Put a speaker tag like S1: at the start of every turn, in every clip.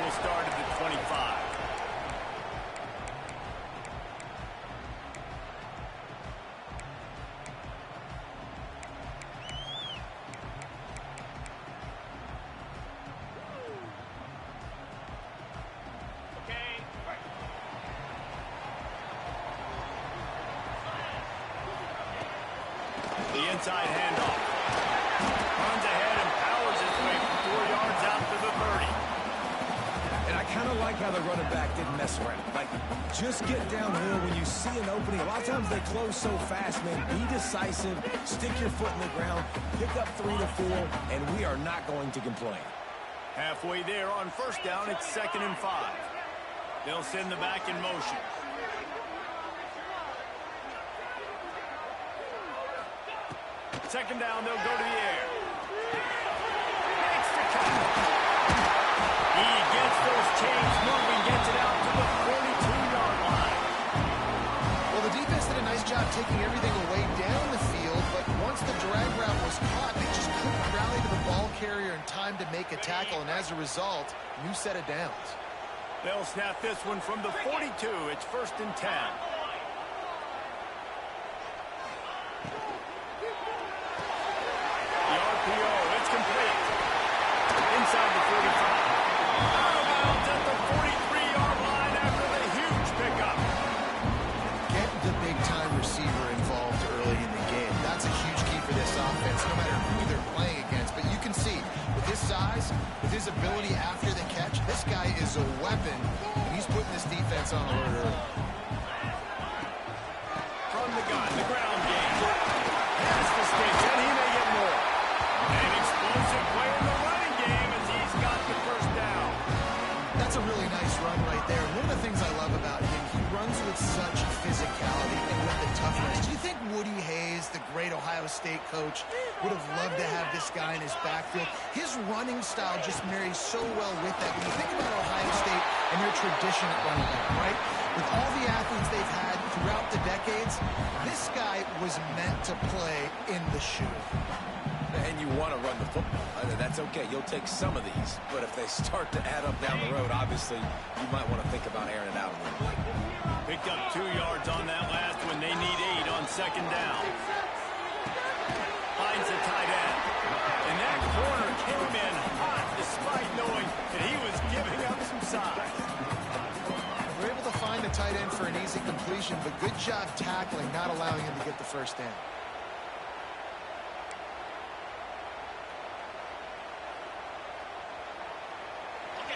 S1: will start at the 25. The inside handoff. Runs ahead and powers his way from 4 yards out to the 30.
S2: And I kind of like how the running back didn't mess around. Like, just get downhill when you see an opening. A lot of times they close so fast, man. Be decisive, stick your foot in the ground, pick up 3 to 4, and we are not going to complain.
S1: Halfway there on first down, it's 2nd and 5. They'll send the back in motion. Second down, they'll go to the air. Makes the catch. He gets those chains moving, gets it out to the 42-yard line.
S3: Well, the defense did a nice job taking everything away down the field, but once the drag route was caught, they just couldn't rally to the ball carrier in time to make a tackle, and as a result, new set of downs.
S1: They'll snap this one from the 42. It's 1st and 10. It's complete. Inside the 45. Out of bounds at the 43-yard line after the huge pickup.
S3: Get the big-time receiver involved early in the game. That's a huge key for this offense, no matter who they're playing against. But you can see, with his size, with his ability after the catch, this guy is a weapon, and he's putting this defense on alert early.
S1: From the gun, the ground game. Past the sticks, and he may get more. An explosive play in the running game as he's got the first down.
S3: That's a really nice run right there. And one of the things I love about him, he runs with such physicality and with the toughness. Do you think Woody Hayes, the great Ohio State coach, would have loved to have this guy in his backfield? His running style just marries so well with that. When you think about Ohio State and their tradition at running back, right? With all the athletes they've had throughout the decades, this guy was meant to play in the shoe.
S2: And you want to run the football. That's okay. You'll take some of these. But if they start to add up down the road, obviously, you might want to think about airing it out a little bit.
S1: Picked up 2 yards on that last one. They need 8 on second down. Finds the tight end. And that corner came in hot despite knowing that he was giving up some size.
S3: We're able to find the tight end for an easy completion, but good job tackling, not allowing him to get the first down.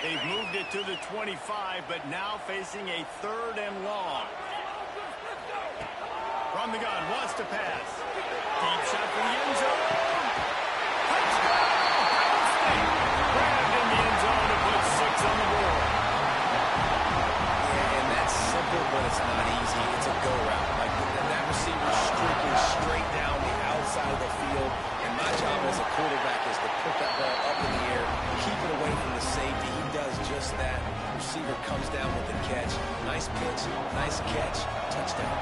S1: They've moved it to the 25, but now facing a 3rd and long. From the gun, wants to pass. Deep shot for the end zone. Touchdown! Ohio State! Grabbed in the end zone to put 6 on the board.
S2: Yeah, and that's simple, but it's not easy. It's a go route. Like that receiver streaking straight down the outside of the field. And my job as a quarterback is to put that ball up in the air, keep it away from the safety. He does just that. Receiver comes down with the catch. Nice pitch, nice catch, touchdown.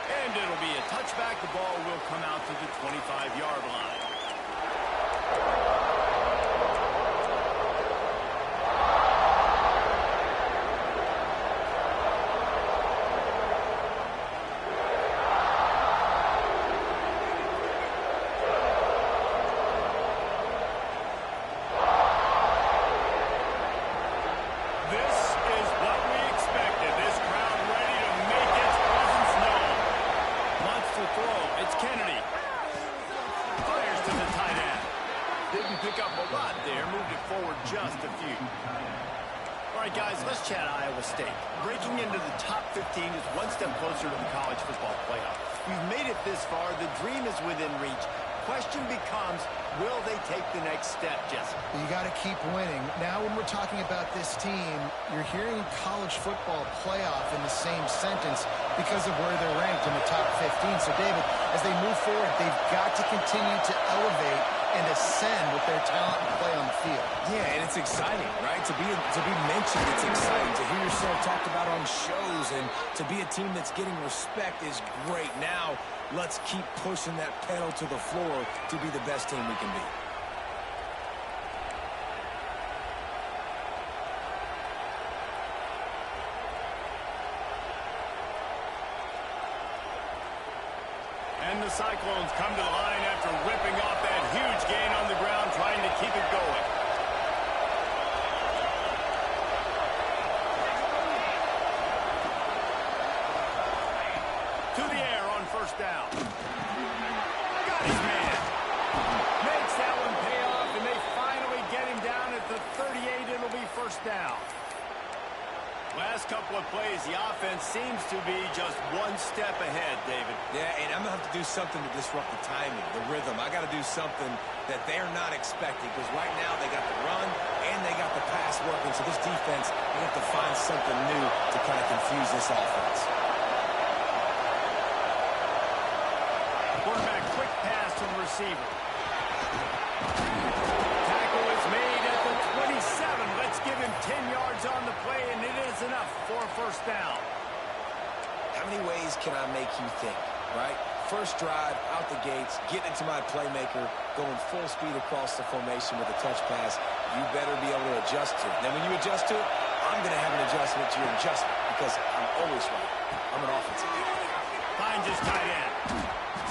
S1: And it'll be a touchback. The ball will come out to the 25-yard line. Let's chat Iowa State. Breaking into the top 15 is one step closer to the college football playoff. We've made it this far. The dream is within reach. Question becomes, will they take the next step, Jesse?
S3: You got to keep winning. Now when we're talking about this team, you're hearing college football playoff in the same sentence because of where they're ranked in the top 15. So, David, as they move forward, they've got to continue to elevate and ascend with their talent and play on the field.
S2: Yeah, and it's exciting, right? To be mentioned, it's exciting. To hear yourself talked about on shows and to be a team that's getting respect is great. Now, let's keep pushing that pedal to the floor to be the best team we can be.
S1: And the Cyclones come to the line after ripping off that huge gain on the ground, trying to keep it going. To the air on first down. Got his man. Makes that one pay off, and they finally get him down at the 38. It'll be first down. Last couple of plays, the offense seems to be just one step ahead, David.
S2: Yeah, and I'm going to have to do something to disrupt the timing, the rhythm. I got to do something that they're not expecting, because right now they got the run and they got the pass working. So this defense, they have to find something new to kind of confuse this offense.
S1: Quarterback, quick pass to the receiver. Tackle is made at the 27. Let's give him 10 yards on the play, and it is enough for a first down.
S2: How many ways can I make you think, right? First drive, out the gates, getting into my playmaker, going full speed across the formation with a touch pass. You better be able to adjust to it. Then when you adjust to it, I'm going to have an adjustment to your adjustment, because I'm always right. I'm an offensive guy.
S1: Finds his tight end.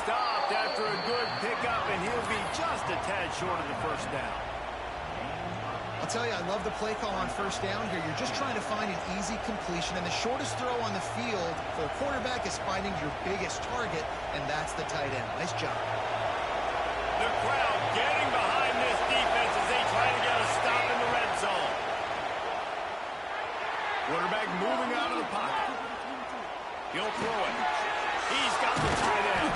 S1: Stopped after a good pickup, and he'll be just a tad short of the first down.
S3: I'll tell you, I love the play call on first down here. You're just trying to find an easy completion, and the shortest throw on the field for a quarterback is finding your biggest target, and that's the tight end. Nice job.
S1: The crowd getting behind this defense as they try to get a stop in the red zone. Quarterback moving out of the pocket. He'll throw it. He's got the tight end.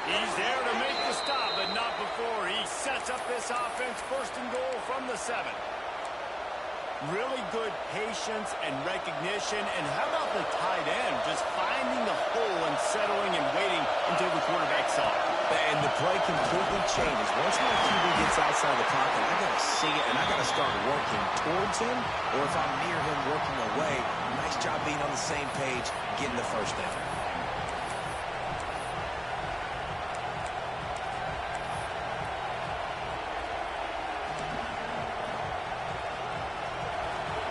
S1: He's there to make the stop, but not before he sets up this offense. First and goal from the 7. Really good patience and recognition. And how about the tight end just finding the hole and settling and waiting until the quarterback saw it.
S2: And the play completely changes. Once my QB gets outside the pocket, I got to see it, and I got to start working towards him, or if I'm near him, working away. Nice job being on the same page, getting the first down.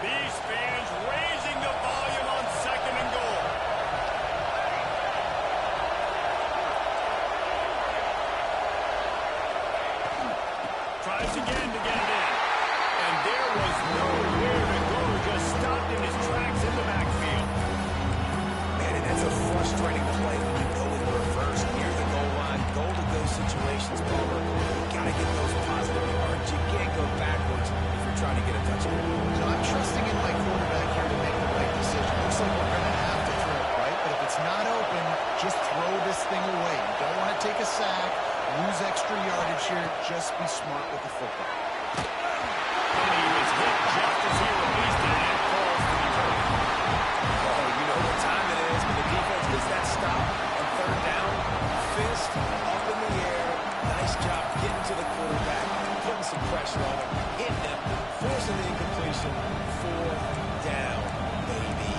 S1: These fans raising the volume on second and goal. Tries again to get it in. And there was nowhere to go. Just stopped in his tracks in the backfield.
S2: Man, and that's a frustrating play when you go in reverse near the goal line. Goal-to-go situations, Palmer. You got to get those positive yards. You can't go backwards if you're trying to get a touchdown.
S3: So I'm trusting in my quarterback here to make the right decision. Looks like we're going to have to throw it, right? But if it's not open, just throw this thing away. You don't want to take a sack, lose extra yardage here. Just be smart with the football.
S1: And he was hit just as he released it, and it falls to the turf.
S2: Oh, you know what time it is, but the defense gets that stop on third down. Fist up in the air. Nice job getting to the quarterback, putting some pressure on him, hitting him, forcing the incompletion. 4 down, baby.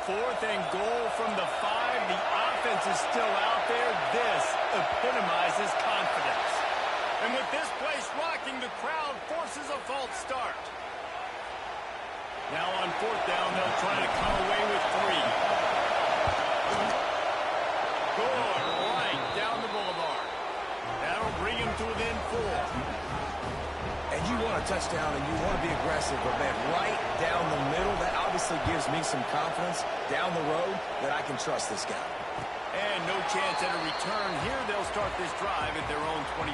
S1: Fourth and goal from the 5. The offense is still out there. This epitomizes confidence. And with this place rocking, the crowd forces a false start. Now on fourth down, they'll try to come away with 3. Good, right down the boulevard. That'll bring him to within 4.
S2: And you want a touchdown and you want to be aggressive, but man, right down the middle, that obviously gives me some confidence down the road that I can trust this guy.
S1: And no chance at a return here. They'll start this drive at their own 25.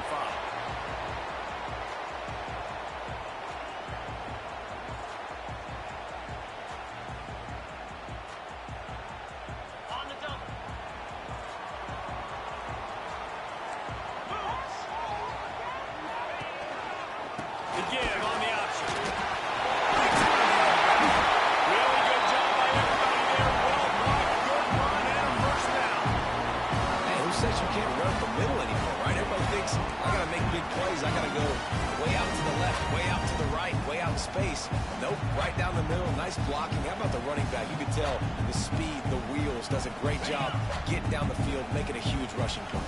S2: blocking. How about the running back? You can tell the speed, the wheels, does a great job getting down the field, making a huge rushing play.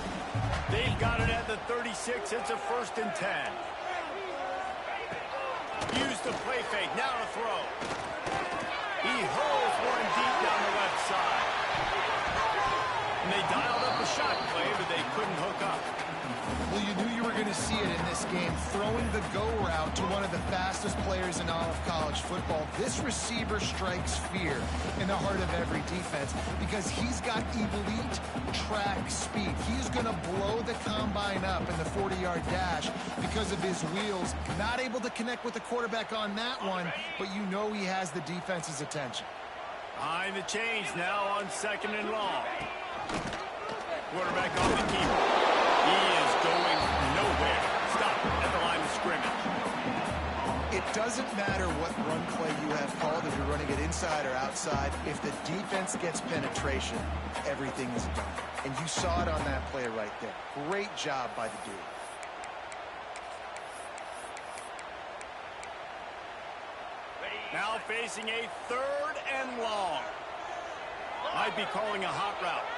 S1: They've got it at the 36. It's a 1st and 10. Use the play fake. Now to throw. He hurls one deep down the left side. And they dialed up a shot play, but they couldn't hook up.
S3: Well, you knew you were going to see it in this game, throwing the go route to one of the fastest players in all of college football. This receiver strikes fear in the heart of every defense because he's got elite track speed. He's going to blow the combine up in the 40-yard dash because of his wheels. Not able to connect with the quarterback on that one, but you know he has the defense's attention.
S1: Behind the chains now on 2nd and long. Quarterback on the keeper. He is going nowhere. Stop at the line of scrimmage.
S3: It doesn't matter what run play you have called, if you're running it inside or outside. If the defense gets penetration, everything is done. And you saw it on that play right there. Great job by the dude.
S1: Now facing a 3rd and long. Might be calling a hot route.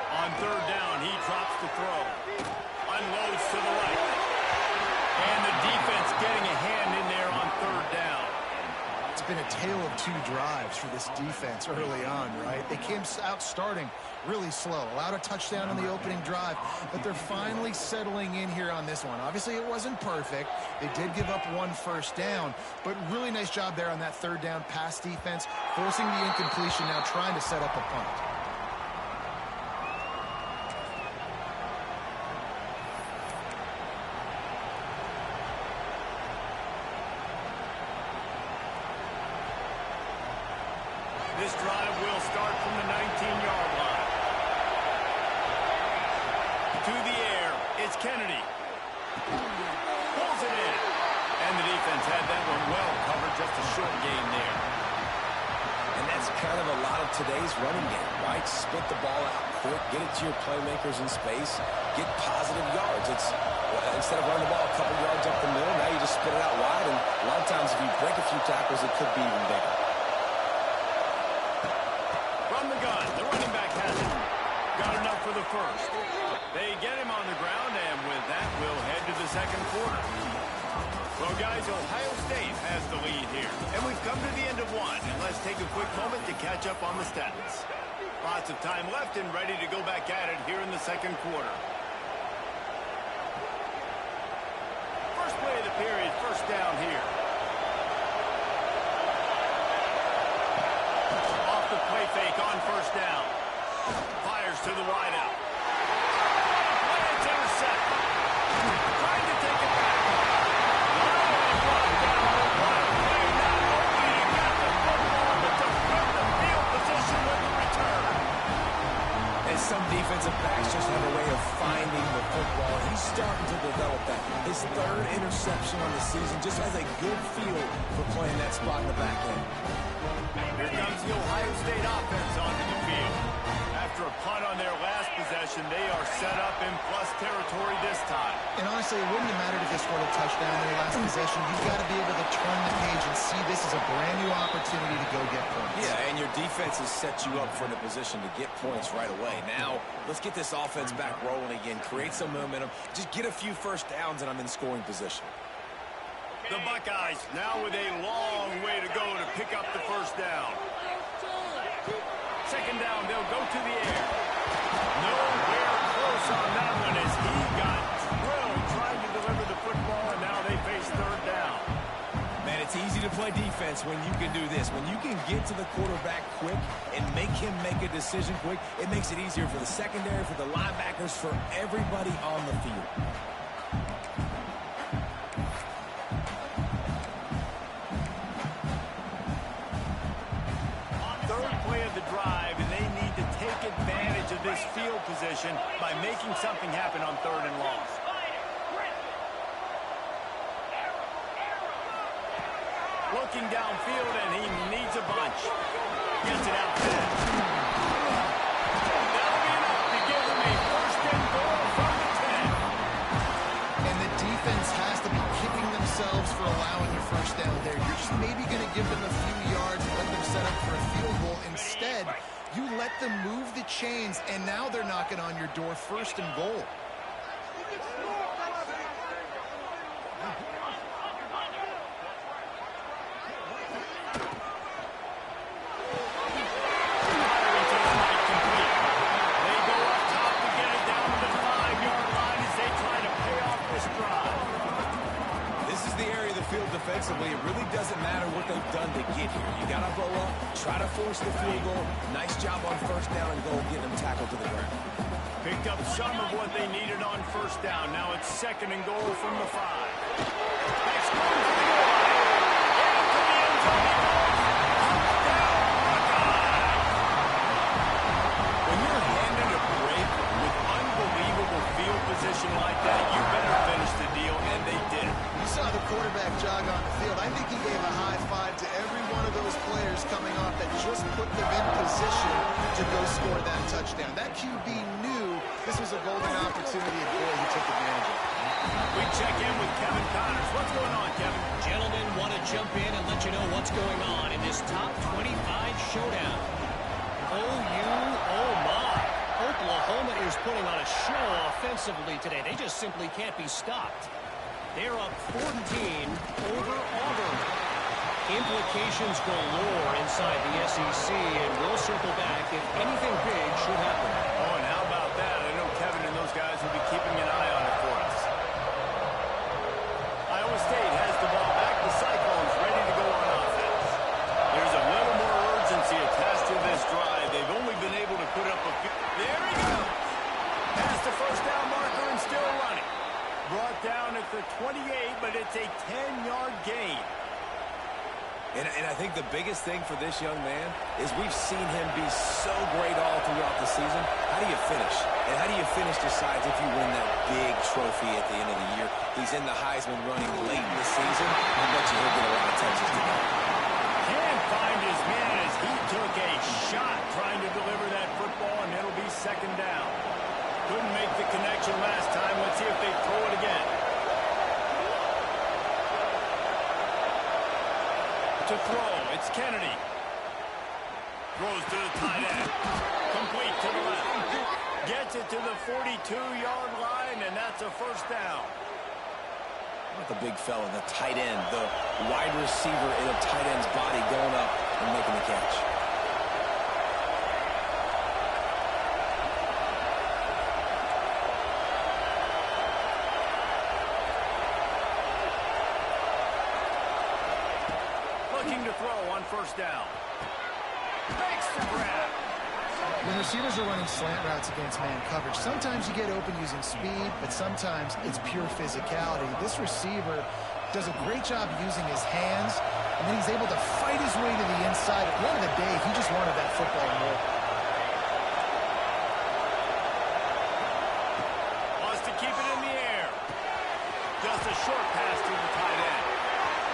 S1: On 3rd down, he drops the throw. Unloads to the right. And the defense getting a hand in there on 3rd down.
S3: It's been a tale of 2 drives for this defense early on, right? They came out starting really slow. Allowed a touchdown on the opening drive, but they're finally settling in here on this one. Obviously, it wasn't perfect. They did give up 1 first down, but really nice job there on that 3rd down pass defense, forcing the incompletion, now trying to set up a punt.
S1: This drive will start from the 19-yard line. To the air, it's Kennedy. Pulls it in. And the defense had that one well covered, just a short gain there.
S2: And that's kind of a lot of today's running game, right? Spit the ball out quick, get it to your playmakers in space, get positive yards. It's instead of running the ball a couple yards up the middle, now you just spit it out wide, and a lot of times if you break a few tackles, it could be even bigger.
S1: From the gun, the running back has it. Got enough for the 1st. They get him on the ground, and with that, we'll head to the 2nd quarter. Well, guys, Ohio State has the lead here. And we've come to the end of 1, and let's take a quick moment to catch up on the stats. Lots of time left and ready to go back at it here in the 2nd quarter. First play of the period, 1st down here. Off the play fake on 1st down. Fires to the wideout. And it's intercepted. Trying to take it back.
S2: Some defensive backs just have a way of finding the football. He's starting to develop that. His 3rd interception on the season just has a good feel for playing that spot in the back end.
S1: Here comes the Ohio State offense onto the field. After a punt on their last possession, they are set up in plus territory this time.
S3: And honestly, it wouldn't have mattered if they scored a touchdown in their last possession. You've got to be able to turn the page and see this as a brand new opportunity to go get points.
S2: Yeah, and your defense has set you up for the position to get points right away. Now, let's get this offense back rolling again, create some momentum, just get a few 1st downs, and I'm in scoring position.
S1: The Buckeyes now with a long way to go to pick up the 1st down. 2nd down, they'll go to the air. Nowhere close on that one as he got drilled trying to deliver the football, and now they face 3rd down.
S2: Man, it's easy to play defense when you can do this. When you can get to the quarterback quick and make him make a decision quick, it makes it easier for the secondary, for the linebackers, for everybody on the field.
S1: 3rd play of the drive, and they need to take advantage of this field position by making something happen on 3rd and long. Looking downfield, and he needs a bunch. Gets it out fast. That'll be enough to give him a 1st and goal from the 10.
S3: And the defense has to be kicking themselves for allowing a 1st down there. You're just maybe going to give them a few yards let them move the chains, and now they're knocking on your door, 1st and goal.
S2: Defensively, it really doesn't matter what they've done to get here. You got to blow up, try to force the field goal. Nice job on 1st down and goal, getting them tackled to the ground.
S1: Picked up some of what they needed on 1st down. Now it's 2nd and goal from the 5. Next goal to the goal line. Into the end zone. Down the guy. When you're handed a break with unbelievable field position like that, you better finish the deal, and they did.
S3: You saw the quarterback jog on the field. I think he gave a high five to every one of those players coming off that just put them in position to go score that touchdown. That QB knew this was a golden opportunity, and boy, he took advantage of it.
S1: We check in with Kevin Connors. What's going on, Kevin?
S4: Gentlemen, want to jump in and let you know what's going on in this top 25 showdown. OU, oh my. Oklahoma is putting on a show offensively today. They just simply can't be stopped. They're up 14 over Auburn. Implications galore inside the SEC, and we'll circle back if anything big should happen.
S1: Oh, and how about that? I know Kevin and those guys will be keeping an eye on it for us. Iowa State has the ball back. The Cyclones ready to go on offense. There's a little more urgency attached to this drive. They've only been able to put up a few. There he goes. Past the 1st down marker and still running. Brought down at the 28, but it's a 10-yard gain.
S2: And I think the biggest thing for this young man is we've seen him be so great all throughout the season. How do you finish? And how do you finish decides if you win that big trophy at the end of the year. He's in the Heisman running late in the season. I bet you he'll get a lot of touches today.
S1: Can't find his man as he took a shot trying to deliver that football, and it'll be 2nd down. Couldn't make the connection last time. Let's see if they throw it again. To throw, it's Kennedy. Throws to the tight end. Complete to the left. Gets it to the 42-yard line, and that's a 1st down.
S2: Not the big fella, the tight end, the wide receiver in a tight end's body going up and making the catch.
S1: To throw on 1st down. Makes the grab.
S3: When receivers are running slant routes against man coverage, sometimes you get open using speed, but sometimes it's pure physicality. This receiver does a great job using his hands, and then he's able to fight his way to the inside. At the end of the day, he just wanted that football more.
S1: Wants to keep it in the air. Just a short pass to the tight end.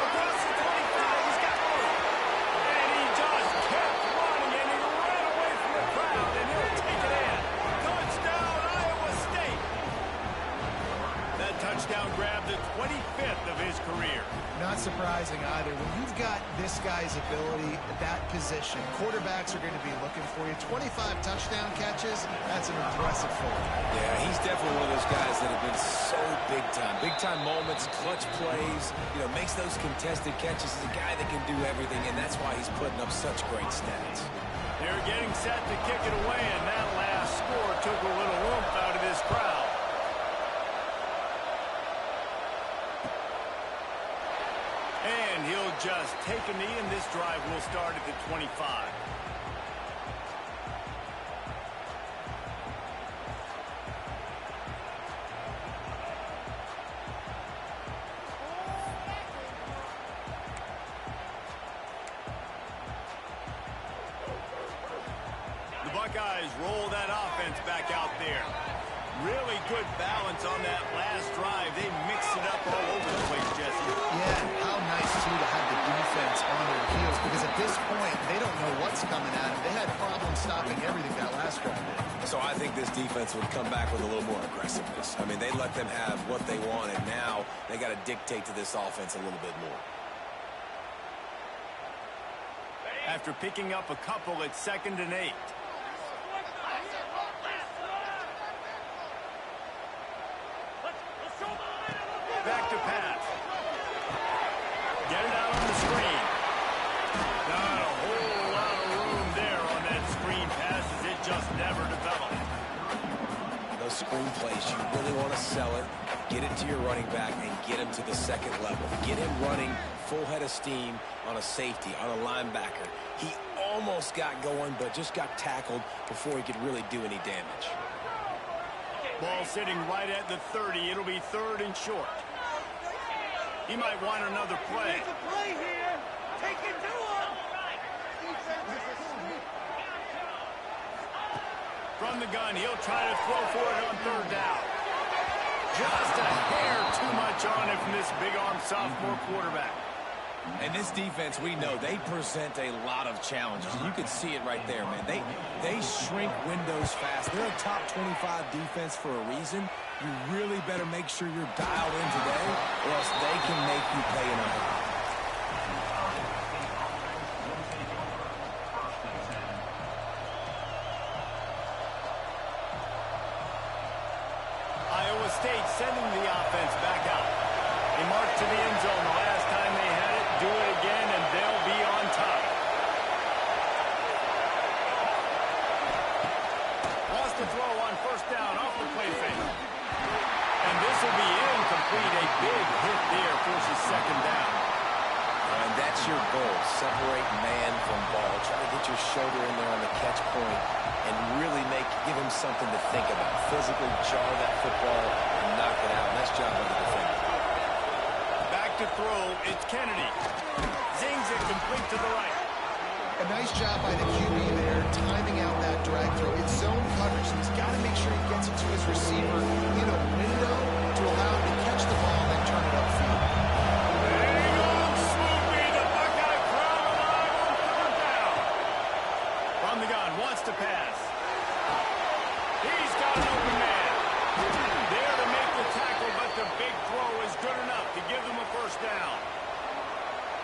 S1: Across the 25, he's got room. And he just kept running, and he ran away from the crowd, and he'll take it in. Touchdown, Iowa State. That touchdown grabbed the 25th of his career.
S3: Not surprising either. When you've got this guy's ability at that position, quarterbacks are going to be looking for you. 25 touchdown catches, that's an impressive forward.
S2: Yeah, he's definitely one of those guys that have been so big time. Big time moments, clutch plays, makes those contested catches. He's a guy that can do everything, and that's why he's putting up such great stats.
S1: They're getting set to kick it away, and that last score took a little oomph out of this crowd. And he'll just take a knee, and this drive will start at the 25. The Buckeyes roll that offense back out there. Really good balance on that last drive. They mixed it up all over the place, Jesse.
S3: Yeah, how nice, too, to have the defense on their heels, because at this point, they don't know what's coming at them. They had problems stopping everything that last drive did.
S2: So I think this defense would come back with a little more aggressiveness. I mean, they let them have what they wanted. Now they got to dictate to this offense a little bit more.
S1: After picking up a couple, it's 2nd and 8.
S2: spring plays, you really want to sell it, get it to your running back, and get him to the second level. Get him running full head of steam on a safety, on a linebacker. He almost got going, but just got tackled before he could really do any damage.
S1: Ball sitting right at the 30. It'll be 3rd and short. He might want another play.
S5: Take a play here. Take it to him.
S1: From the gun, he'll try to throw for it on 3rd down. Just a hair too much on it from this big-arm sophomore quarterback.
S2: And this defense, we know, they present a lot of challenges. You can see it right there, man. They shrink windows fast. They're a top 25 defense for a reason. You really better make sure you're dialed in today, or else they can make you pay in a hurry.
S1: Iowa State sending the offense back out. They march to the end zone the last time they had it. Do it again, and they'll be on top. Wants to throw on 1st down off the play fake. And this will be incomplete. A big hit there forces 2nd down.
S2: And that's your goal. Separate man from ball. Try to get your shoulder in there on the catch point and really give him something to think about. Physically jar that football and knock it out. Nice job by the defender.
S1: Back to throw. It's Kennedy. Zings it complete to the right.
S3: A nice job by the QB there, timing out that drag throw. It's zone coverage, so he's got to make sure he gets it to his receiver in a window to allow him to catch the ball and then turn it upfield.
S1: Hang on, Swoopy. The Buckeye crowd alive on 3rd down. From the gun, wants to pass. He's got an open man. There to make the tackle, but the big throw is good enough to give them a 1st down.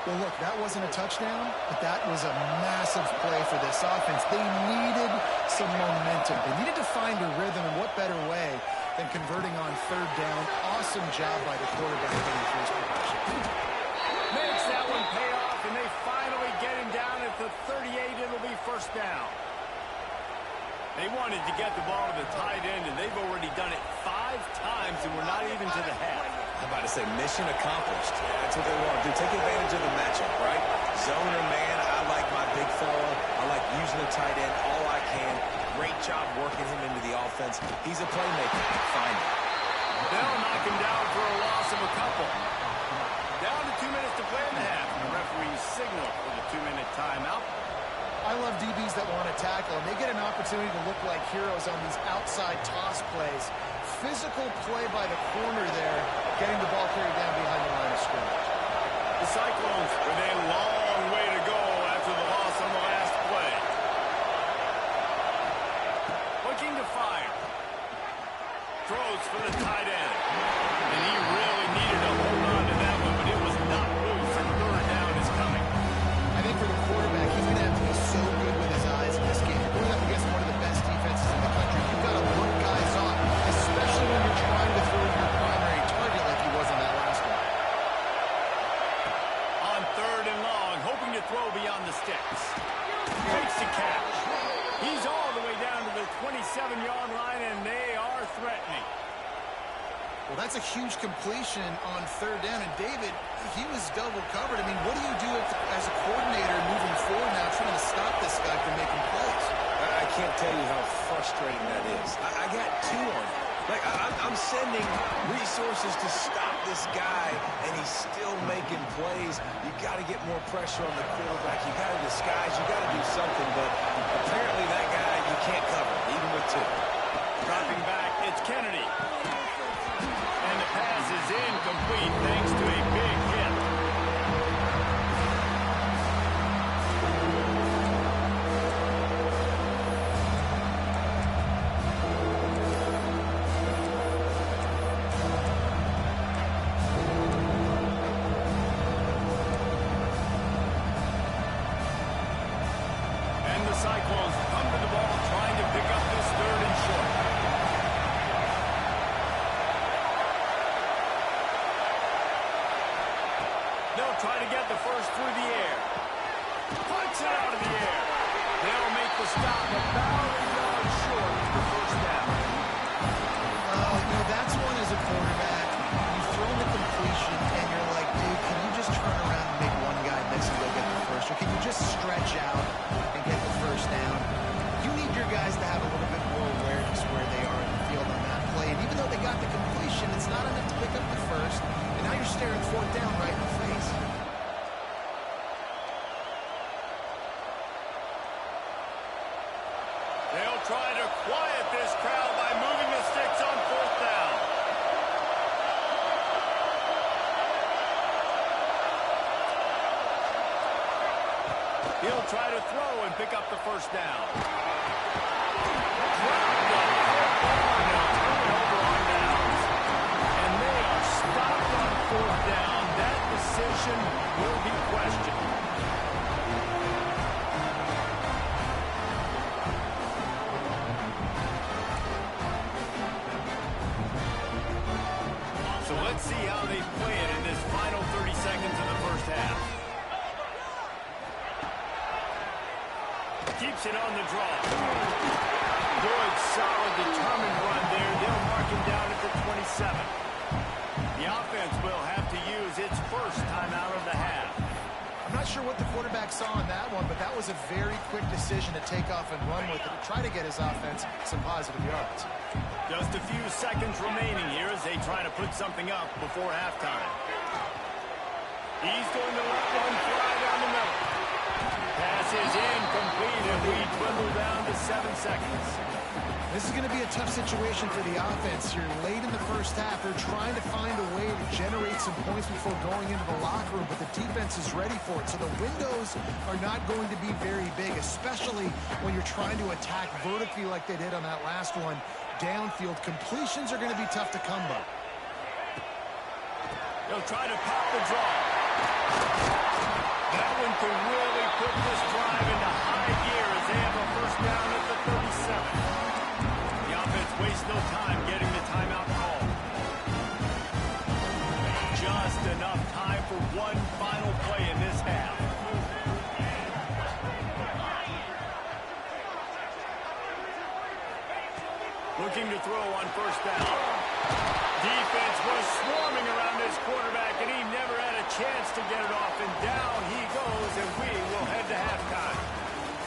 S3: Well, look, that wasn't a touchdown, but that was a massive play for this offense. They needed some momentum. They needed to find a rhythm, and what better way than converting on 3rd down. Awesome job by the quarterback getting through his progression.
S1: Makes that one pay off, and they finally get him down at the 38. It'll be 1st down. They wanted to get the ball to the tight end, and they've already done it 5 times, and we're not even to the half.
S2: I'm about to say mission accomplished. Yeah, that's what they want to do. Take advantage of the matchup, right? Zone or man, I like my big fella. I like using the tight end all I can. Great job working him into the offense. He's a playmaker. Find him.
S1: They'll knock him down for a loss of a couple. Down to 2 minutes to play in the half. The referee's signal for the 2-minute timeout.
S3: I love DBs that want to tackle, and they get an opportunity to look like heroes on these outside toss plays. Physical play by the corner there, getting the ball carried down behind the line of scrimmage.
S1: The Cyclones with a long way to go after the loss on the last play. Looking to fire. Throws for the tight end. And he really needed to hold on to that one, but it was not loose, and 3rd down is coming.
S3: I think for the quarterback, he's going to have to be so good with his eyes in this game. Going up against one of the best defenses in the country, you've got to look guys off, especially when you're trying to throw your primary target like he was on that last one.
S1: On 3rd and long, hoping to throw beyond the sticks. Takes the catch. He's all the way down to the 27-yard line, and they are threatening.
S3: Well, that's a huge completion on 3rd down, and David, he was double covered. I mean, what do you do as a coordinator moving forward now, trying to stop this guy from making plays?
S2: I can't tell you how frustrating that is. I got 2 on it. Like, I'm sending resources to stop this guy, and he's still making plays. You got to get more pressure on the quarterback. You got to disguise. You got to do something, but apparently that guy you can't cover, even with 2.
S1: Dropping back, it's Kennedy. And the pass is incomplete thanks to a big hit. And the Cyclones come to the ball trying to pick up this 3rd and short. They'll try to get the first through the air. Punts it out of the air. They'll make the stop about a yard short of the 1st down.
S3: just stretch out and get the first down. You need your guys to have a little bit more awareness where they are in the field on that play. And even though they got the completion, it's not enough to pick up the first. And now you're staring fourth down right in the face.
S1: They'll try to quiet this crowd by moving the sticks on fourth down. He'll try to throw and pick up the first down. And they are stopped on fourth down. That decision will be questioned. So let's see how they play it in this final 30 seconds of the first half. Keeps it on the draw. Good, solid, determined run there. They'll mark him down at the 27. The offense will have to use its first timeout of the half.
S3: I'm not sure what the quarterback saw on that one, but that was a very quick decision to take off and run with it and try to get his offense some positive yards.
S1: Just a few seconds remaining here as they try to put something up before halftime. He's going to let one fly down the middle. Pass is incomplete, and we dwindle down to 7 seconds.
S3: This is going to be a tough situation for the offense here. Late in the first half, they're trying to find a way to generate some points before going into the locker room, but the defense is ready for it. So the windows are not going to be very big, especially when you're trying to attack vertically like they did on that last one. Downfield completions are going to be tough to come by.
S1: They'll try to pop the draw. That one could really put this drive into high gear as they have a first down at the 37. The offense wastes no time getting the timeout call. Just enough time for one final play in this half. Looking to throw on first down. Defense was swarming around this quarterback, and he never had a chance to get it off. And down he goes, and we will head to halftime.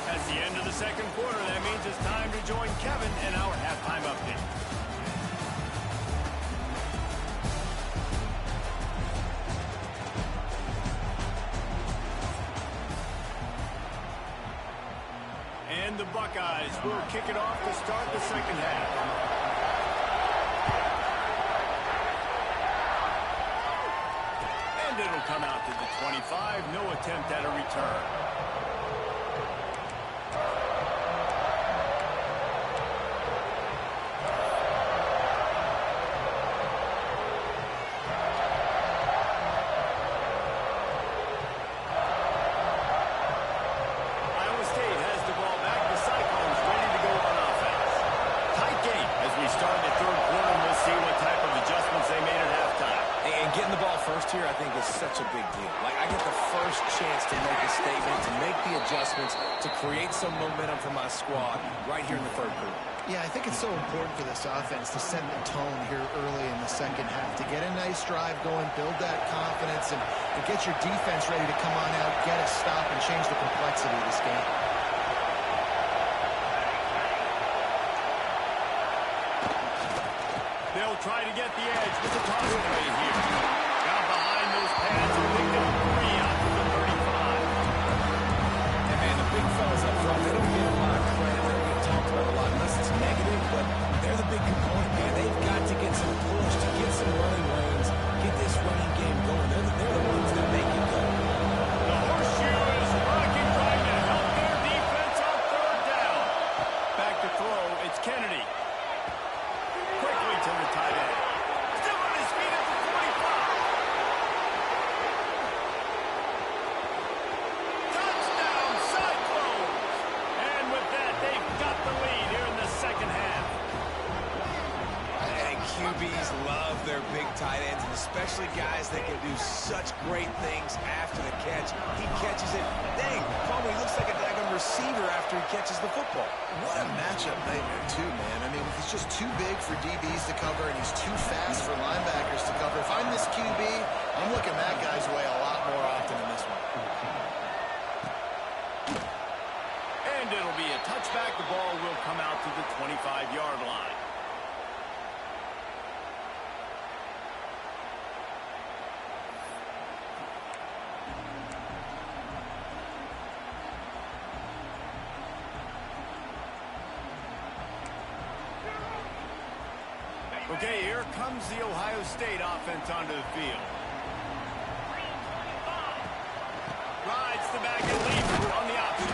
S1: That's the end of the second quarter. That means it's time to join Kevin in our halftime update. And the Buckeyes will kick it off to start the second half. And it'll come out to the 25. No attempt at a return.
S2: Here, I think, is such a big deal. Like, I get the first chance to make a statement, to make the adjustments, to create some momentum for my squad right here in the third quarter.
S3: Yeah, I think it's so important for this offense to set the tone here early in the second half, to get a nice drive going, build that confidence, and get your defense ready to come on out, get a stop, and change the complexity of this game.
S1: They'll try to get the edge with the toss play here. Got behind those pads and picked up 3 out to the 35.
S2: And man, the big fellas up front, they don't get a lot of credit. They don't get talked about a lot unless it's negative, but they're the big component, man. They've got to get some push, to get some running lanes, get this running game going. They're the ones that make it go.
S1: The horseshoe is rocking, trying to help their defense on third down. Back to throw, it's Kennedy. Quickly to the tight end. Still on his feet at the 45. Touchdown, Cyclones! And with that, they've got the lead here in the second half.
S2: And QBs love their big tight ends, and especially guys that can do such great things after the catch. He catches it. Dang, Palmer, he looks like a daggone receiver after he catches the football.
S3: What a matchup nightmare, too, man. I mean, he's just too big for DBs to cover, and he's too fast for linebackers to cover. If I'm this QB, I'm looking that guy's way a lot more often in this one.
S1: it'll be a touchback. The ball will come out to the 25-yard line. Okay, here comes the Ohio State offense onto the field. Rides the back and leads on the option.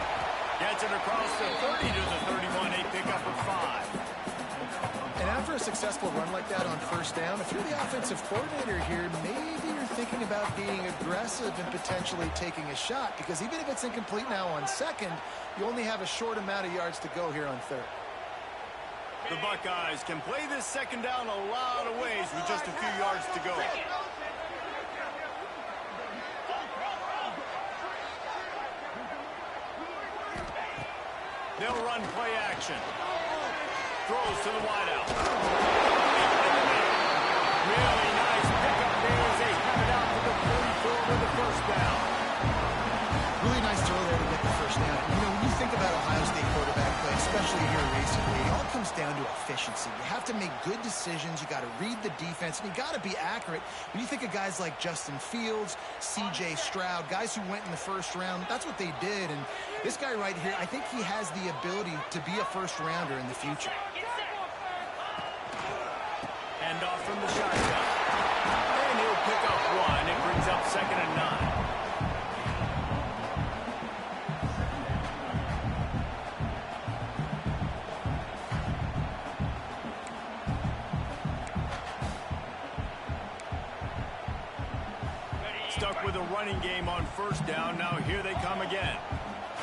S1: Gets it across the 30 to the 31, a pickup of 5.
S3: And after a successful run like that on first down, if you're the offensive coordinator here, maybe you're thinking about being aggressive and potentially taking a shot, because even if it's incomplete now on second, you only have a short amount of yards to go here on third.
S1: The Buckeyes can play this second down a lot of ways with just a few yards to go. They'll run play action. Throws to the wideout. Really nice pickup there as they have it out to the 44 with the first down.
S3: Really nice throw there to get the first down. You know, when you think about Ohio State quarterback play, especially here recently, it all comes down to efficiency. You have to make good decisions. You got to read the defense, and you got to be accurate. When you think of guys like Justin Fields, C.J. Stroud, guys who went in the first round, that's what they did. And this guy right here, I think he has the ability to be a first-rounder in the future.
S1: Hand off from the shotgun. And he'll pick up 1. It brings up 2nd and 9. Stuck with a running game on first down. Now here they come again.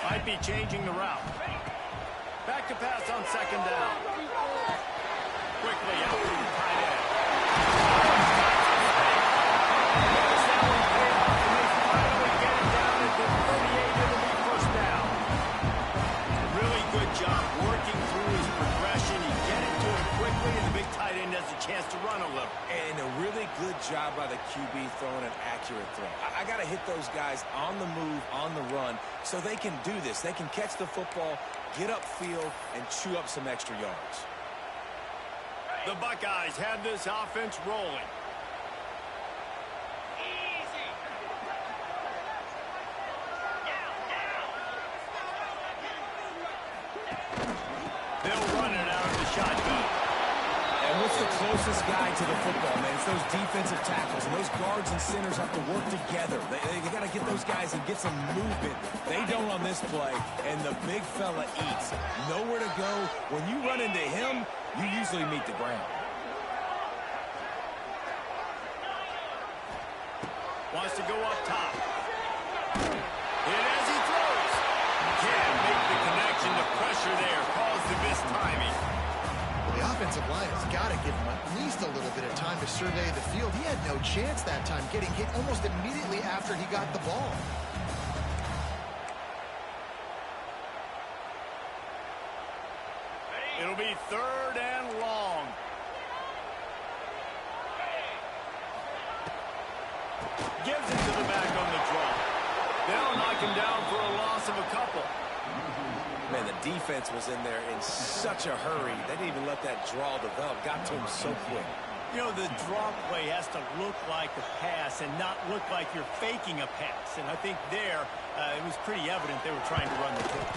S1: Might be changing the route. Back to pass on second down. Quickly out to the tight end. Notice that one paid off, and they finally get it down at the 38. It'll be first down. Really good job working through his progression. He get it to him quickly, and the big tight end has a chance to run a little.
S2: And a really good job by the QB throwing an accurate throw. I got to hit those guys on the move, on the run, so they can do this. They can catch the football, get upfield, and chew up some extra yards.
S1: The Buckeyes have this offense rolling.
S5: Easy.
S1: They'll run it out of the shotgun.
S2: And what's the closest guy to the football, man? It's those defensive tackles, and those guards and centers have to work together. They got to get those guys and get some movement. They don't on this play, and the big fella eats. Nowhere to go. When you run into him, you usually meet the ground.
S1: Wants to go up top. And as he throws, can't make the connection. The pressure there caused the missed timing.
S3: The offensive line has got to give him at least a little bit of time to survey the field. He had no chance that time, getting hit almost immediately after he got the ball.
S1: It'll be 3rd and long. Gives it to the back on the draw. They'll knock him down for a loss of a couple.
S2: Man, the defense was in there in such a hurry. They didn't even let that draw develop. Got to him so quick.
S1: You know, the draw play has to look like a pass and not look like you're faking a pass. And I think there, it was pretty evident they were trying to run the kick.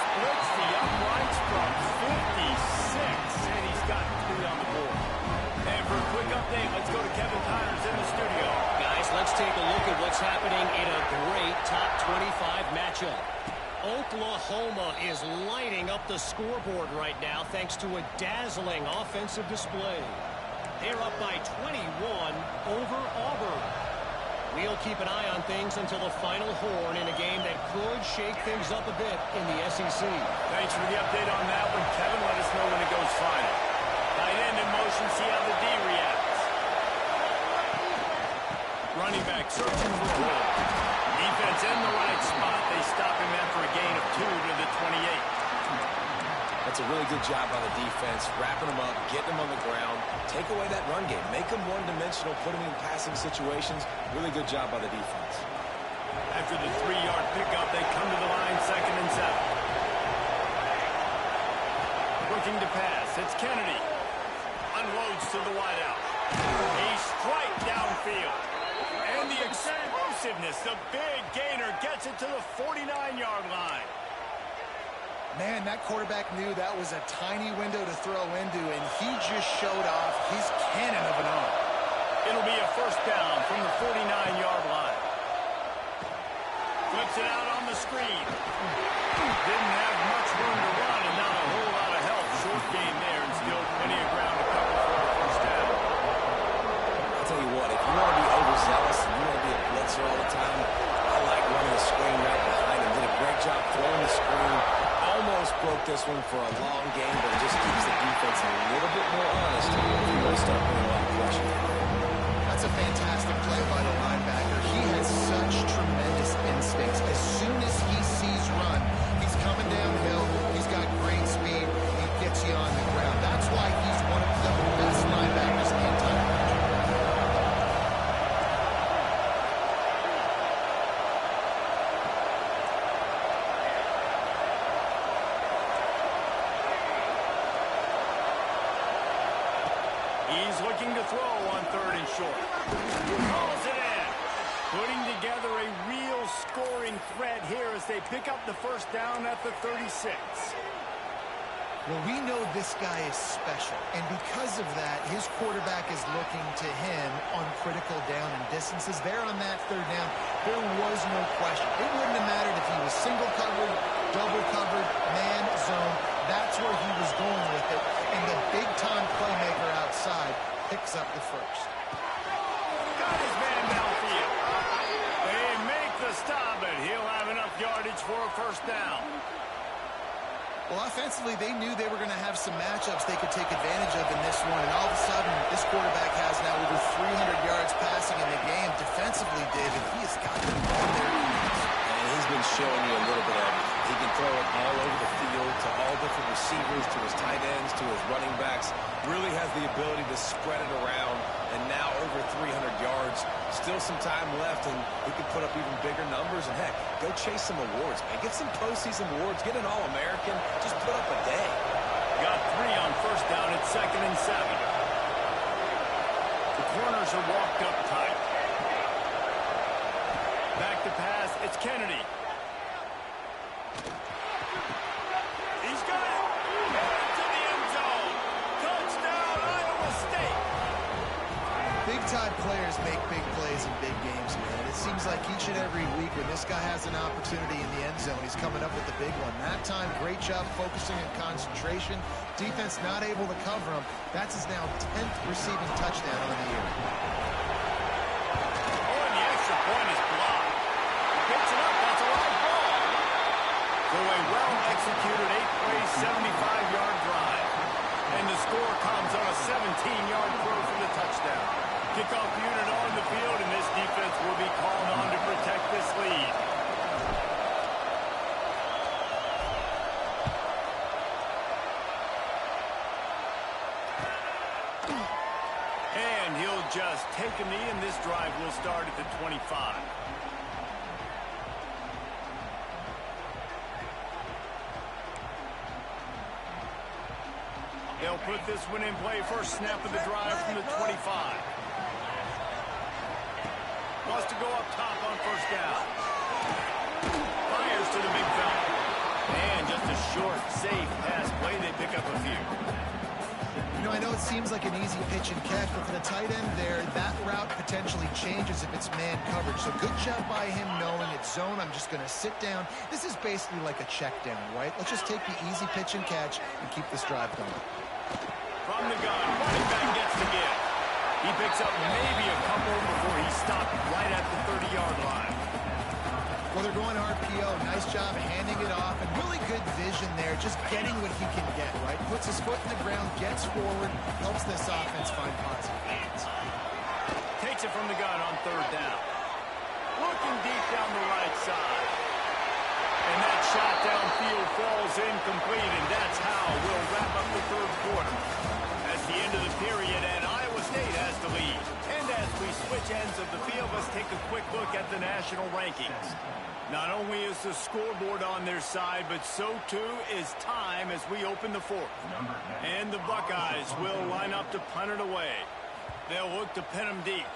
S1: Splits the uprights from 56, and he's got 3 on the board. And for a quick update, let's go to Kevin Connors in the studio.
S4: Guys, let's take a look at what's happening in a great top 25 matchup. Oklahoma is lighting up the scoreboard right now thanks to a dazzling offensive display. They're up by 21 over Auburn. We'll keep an eye on things until the final horn in a game that could shake things up a bit in the SEC.
S1: Thanks for the update on that one, Kevin. Let us know when it goes final. Tight end in motion, see how the D reacts. Running back searching for a hole. Defense in the right spot. They stop him after a gain of 2 to the 28.
S2: That's a really good job by the defense, wrapping them up, getting them on the ground, take away that run game, make them one-dimensional, put them in passing situations. Really good job by the defense.
S1: After the 3-yard pickup, they come gets it to the 49-yard line.
S3: Man, that quarterback knew that was a tiny window to throw into, and he just showed off his cannon of an arm.
S1: It'll be a first down from the 49-yard line. Flips it out on the screen. Didn't have much room to run and not a whole lot of help. Short game there and still plenty of ground to cover for a first down.
S2: I'll tell you what, if you want to be overzealous and you want to be a blitzer all the time, I like running the screen right behind him. Did a great job throwing the screen. Almost broke this one for a long game, but it just keeps the defense a little bit more honest. You want to start putting a lot of pressure.
S3: That's a fantastic play by the linebacker. He has such tremendous instincts. As soon as he sees run, he's coming downhill. He's got great speed. He gets you on the ground. That's why he's one of the best linebackers in the entire country.
S1: He's looking to throw on third and short. Calls it in. Putting together a real scoring threat here as they pick up the first down at the 36.
S3: Well, we know this guy is special, and because of that, his quarterback is looking to him on critical down and distances. There on that third down, there was no question. It wouldn't have mattered if he was single covered, double covered, man, zone. That's where he was going with it, and the big-time playmaker outside picks up the first.
S1: Got his man downfield. They make the stop, but he'll have enough yardage for a first down.
S3: Well, offensively, they knew they were going to have some matchups they could take advantage of in this one, and all of a sudden, this quarterback has now over 300 yards passing in the game. Defensively, David, he has got them on their feet.
S2: And he's been showing you a little bit of everything. He can throw it all over the field to all different receivers, to his tight ends, to his running backs. Really has the ability to spread it around, and now over 300 yards. Still some time left, and he can put up even bigger numbers. And, heck, go chase some awards, man. Get some postseason awards. Get an All-American. Just put up a day.
S1: Got 3 on first down at 2nd and 7. The corners are walked up tight. Back to pass. It's Kennedy. He's got it. To the end zone. Touchdown, Iowa State.
S3: Big-time players make big plays in big games, man. It seems like each and every week when this guy has an opportunity in the end zone, he's coming up with the big one. That time, great job focusing and concentration. Defense not able to cover him. That's his now 10th receiving touchdown on the year.
S1: Oh, and the extra point is blocked. Picks it up. That's a live ball. So a well-executed 8-play, 75-yard drive. And the score comes on a 17-yard throw for the touchdown. Kickoff unit on the field, and this defense will be called on to protect this lead. And he'll just take a knee, and this drive will start at the 25. They'll put this one in play. First snap of the drive from the 25. Wants to go up top on first down. Fires to the big fella. And just a short, safe pass play. They pick up a few.
S3: You know, I know it seems like an easy pitch and catch, but for the tight end there, that route potentially changes if it's man coverage. So good job by him knowing it's zone. I'm just going to sit down. This is basically like a check down, right? Let's just take the easy pitch and catch and keep this drive going.
S1: From the gun, running back gets the give. He picks up maybe a couple before he stopped right at the 30-yard line.
S3: Well, they're going RPO. Nice job handing it off, and really good vision there, just getting what he can get, right? Puts his foot in the ground, gets forward, helps this offense find positive gains.
S1: Takes it from the gun on third down. Looking deep down the right side. And that shot downfield falls incomplete, and that's how we'll wrap up the third quarter. That's the end of the period, and Iowa State has the lead. And as we switch ends of the field, let's take a quick look at the national rankings. Not only is the scoreboard on their side, but so too is time as we open the fourth. And the Buckeyes will line up to punt it away. They'll look to pin them deep.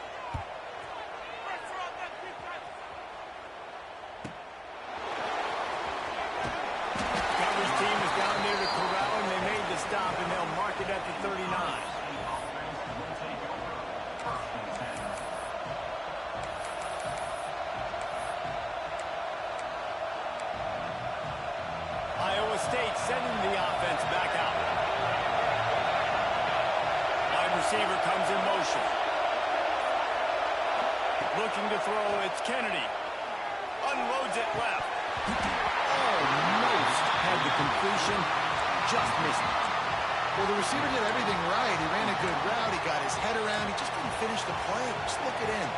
S1: State sending the offense back out. Wide receiver comes in motion. Looking to throw, it's Kennedy. Unloads it left.
S2: Almost had the completion, just missed it.
S3: Well, the receiver did everything right. He ran a good route. He got his head around. He just didn't finish the play. Just look it in.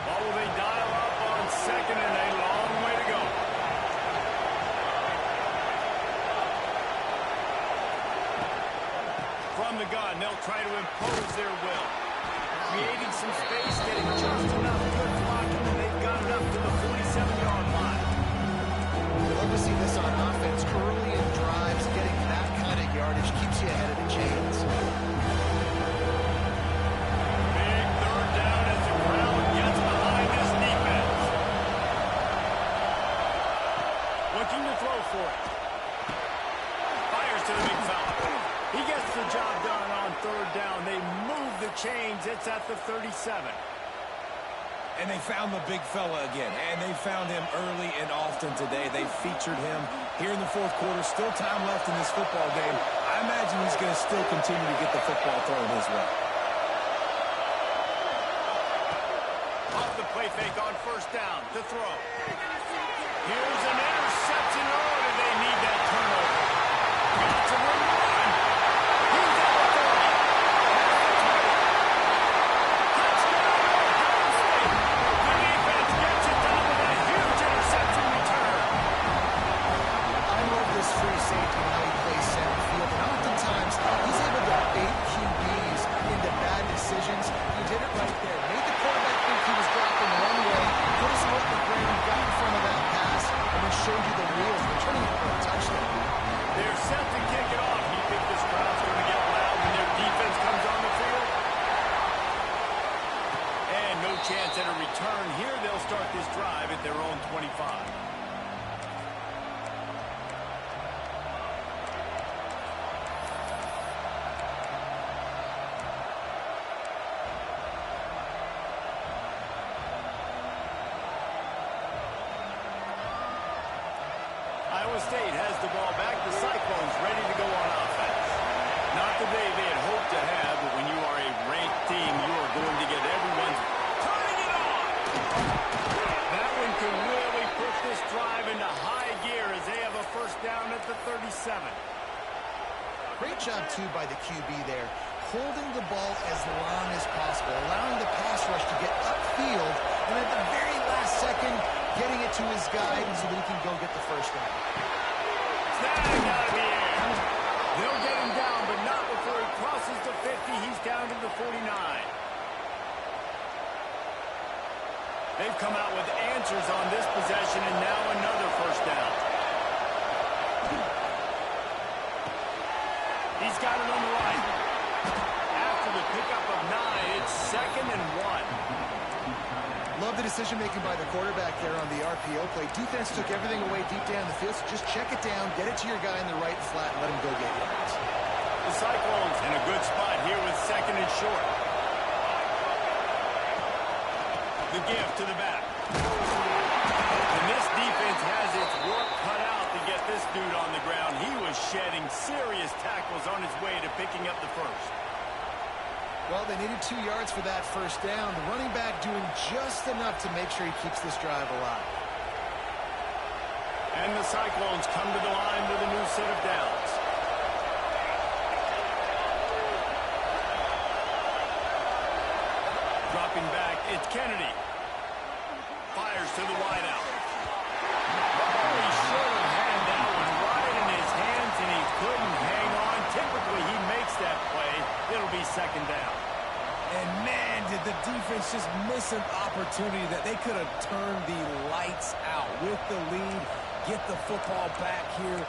S1: What will they dial up on second and a long way to go? From the gun, they'll try to impose their will. Creating some space, getting just enough good blocking, and they've got it up to the 47-yard line.
S3: We love to see this on offense. Early in drives, getting that kind of yardage keeps you ahead of the chains.
S1: Big third down as the crowd gets behind this defense. Looking to throw for it. Fires to the big fella. He gets the job done on third down. They move the chains. It's at the 37.
S2: And they found the big fella again, and they found him early and often today. They featured him here in the fourth quarter. Still time left in this football game. I imagine he's going to still continue to get the football thrown his way.
S1: Off the play fake on first down to throw. Here's an interception. Oh, do they need that turnover? Got to run. He's at the 30. Touchdown, Ohio State. The defense gets it done with a huge interception return.
S3: I love this free safety and how he plays center field. And oftentimes, he's able to bait QBs into bad decisions. He did it right there. Made the quarterback think he was dropping one way, put his foot in the ground, got in front of that pass, and then showed you the wheels, returning it for a touchdown.
S1: They're set to kick it off. You think this crowd's going to get loud when their defense comes on the field? And no chance at a return here. They'll start this drive at their own 25. Iowa State has the ball back. The Cyclones ready to go on offense. Not the day they had hoped to have, but when you are a ranked team, you are going to get everyone's turning it on. That one can really put this drive into high gear as they have a first down at the 37.
S3: Great job, too, by the QB there. Holding the ball as long as possible, allowing the pass rush to get upfield, and at the very last second, getting it to his guy so that he can go get the first down.
S1: Snag out of the air. They'll get him down, but not before he crosses the 50. He's down to the 49. They've come out with answers on this possession, and now another first down. He's got it on the right. After the pickup of 9, it's 2nd and 1.
S3: Love the decision-making by the quarterback there on the RPO play. Defense took everything away deep down the field, so just check it down, get it to your guy in the right flat, and let him go get yards.
S1: The Cyclones in a good spot here with 2nd and short. The give to the back. And this defense has its work cut out to get this dude on the ground. He was shedding serious tackles on his way to picking up the first.
S3: Well, they needed 2 yards for that first down. The running back doing just enough to make sure he keeps this drive alive.
S1: And the Cyclones come to the line with a new set of downs. Dropping back, it's Kennedy. Fires to the wideout. He should have had that one right in his hands, and he couldn't hang on. Typically, he makes that play. It'll be 2nd down.
S2: And man, did the defense just miss an opportunity that they could have turned the lights out with the lead, get the football back here.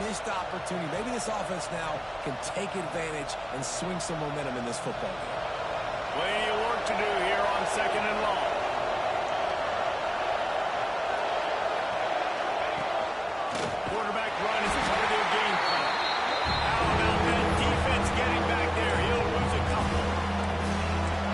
S2: Missed opportunity. Maybe this offense now can take advantage and swing some momentum in this football game.
S1: Plenty of work to do here on 2nd and long. Quarterback run is part of their game plan. How about that defense getting back there? He'll lose a couple.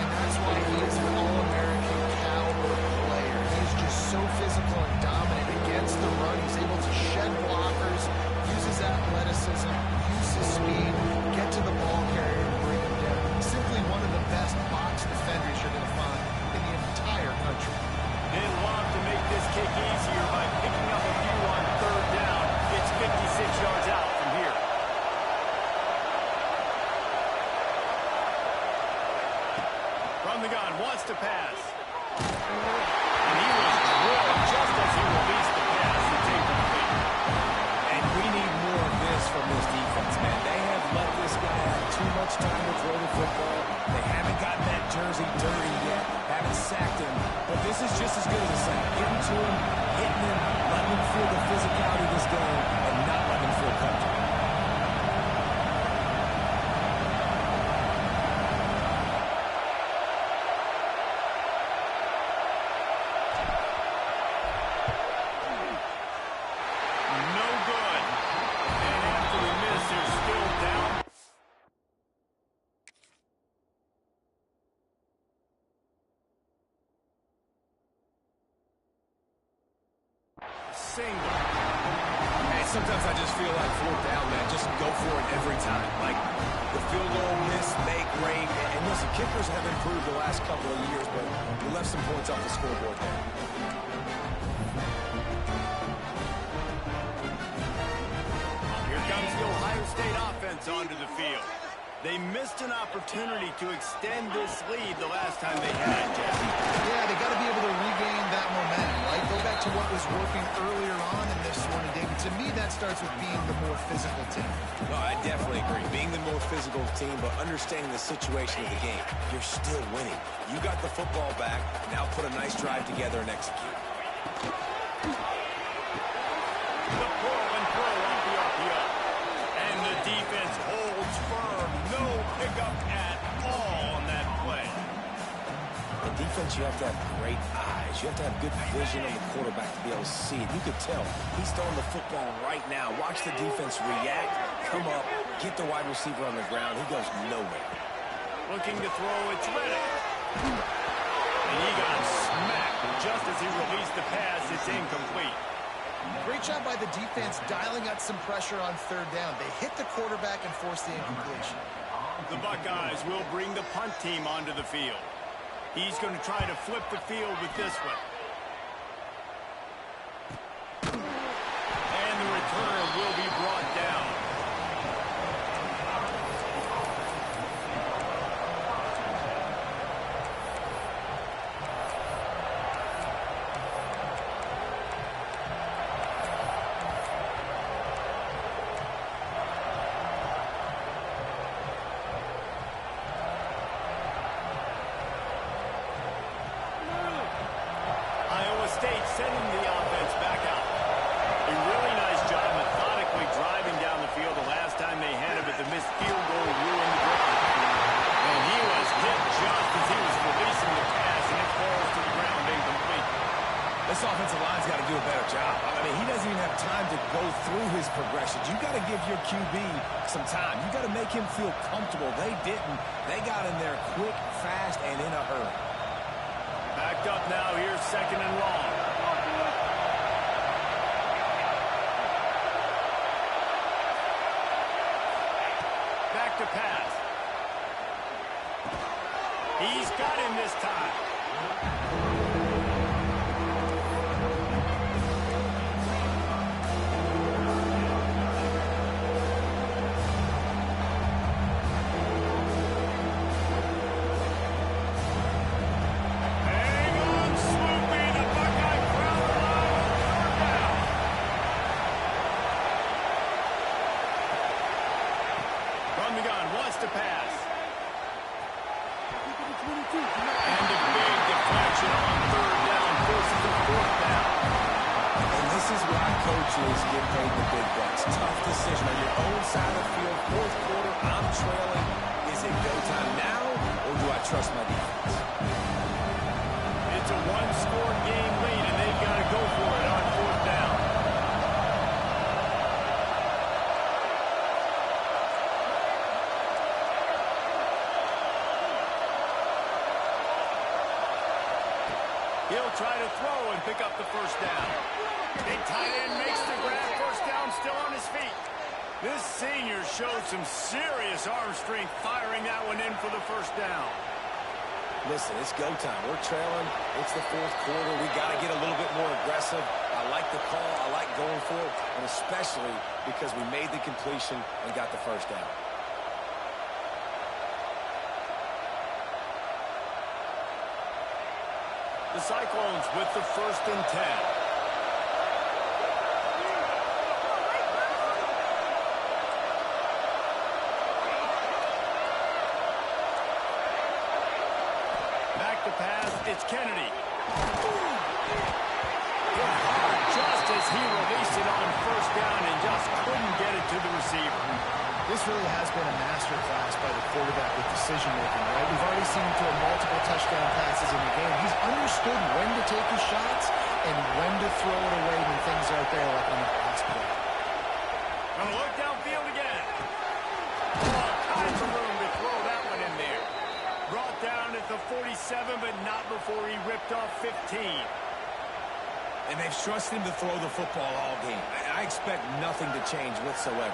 S3: And that's why he is an all-American caliber player. He is just so physical and dominant against against the run. He's able to shed blockers, use his athleticism, use his speed, get to the ball carrier and bring him down. He's simply one of the best box defenders you're going to find in the entire country.
S1: They love to make this kick easier by picking up a few on third down. It's 56 yards out from here. From the gun, wants to pass. And he was drilled just as he released the pass. It's incomplete.
S2: And we need more of this from this defense, man. They have let this guy have too much time to throw the football. They haven't gotten that jersey dirty yet, haven't sacked him. But this is just as good as a sack. Getting to him, hitting him, letting him feel the physicality of this game, and not letting him feel comfortable.
S1: No good. And after the miss, they're still down. Single.
S2: And sometimes I just feel like fourth down, man, just go for it every time. Like the field goal, miss, make, break. And listen, kickers have improved the last couple of years, but we left some points off the scoreboard there.
S1: Here comes the Ohio State offense onto the field. They missed an opportunity to extend this lead the last time they had, Jesse.
S3: Yeah, they got to be able to regain that momentum, right? Go back to what was working earlier on in this one. And David, to me, that starts with being the more physical team.
S2: No, I definitely agree. Being the more physical team, but understanding the situation of the game. You're still winning. You got the football back. Now put a nice drive together and execute.
S1: The pull and throw off the RPO. And the defense holds firm. No pickup at all on that play.
S2: In defense, you have to have great eyes. You have to have good vision on the quarterback to be able to see it. You could tell he's throwing the football right now. Watch the defense react, come up, get the wide receiver on the ground. He goes nowhere.
S1: Looking to throw, it's Reddick. And he got smacked just as he released the pass. It's incomplete.
S3: Great job by the defense dialing up some pressure on third down. They hit the quarterback and forced the incompletion.
S1: The Buckeyes will bring the punt team onto the field. He's going to try to flip the field with this one. And the return will be brought down. State sending the offense back out. A really nice job methodically driving down the field the last time they had him, but the missed field goal ruined the drive. And he was hit just as he was releasing the pass, and it falls to the ground incomplete.
S2: This offensive line's got to do a better job. I mean, he doesn't even have time to go through his progressions. You got to give your QB some time. You got to make him feel comfortable. They didn't. They got in there quick, fast, and in a hurry.
S1: Backed up now. Here's second and long. Back to pass. He's got him this time. To pass. And a big deflection on third down forces a fourth down.
S2: And this is why coaches get paid the big bucks. Tough decision on your own side of the field. Fourth quarter, I'm trailing. Is it go time now, or do I trust my defense?
S1: It's a one-score game lead, and they've got to go for it on fourth down. He'll try to throw and pick up the first down. Big tight end makes the grab. First down, still on his feet. This senior showed some serious arm strength firing that one in for the first down.
S2: Listen, it's go time. We're trailing. It's the fourth quarter. We got to get a little bit more aggressive. I like the call. I like going for it, and especially because we made the completion and got the first down.
S1: The Cyclones with the 1st and 10. Back to pass, it's Kennedy. Hit hard just as he released it on first down and just couldn't get it to the receiver.
S3: This really has been a masterclass by the quarterback with decision-making, right? We've already seen him throw multiple touchdown passes in the game. He's understood when to take his shots and when to throw it away when things aren't there, like on the pass play.
S1: Gonna look downfield again. All kinds of room to throw that one in there. Brought down at the 47, but not before he ripped off 15.
S2: And they've trusted him to throw the football all game. I expect nothing to change whatsoever.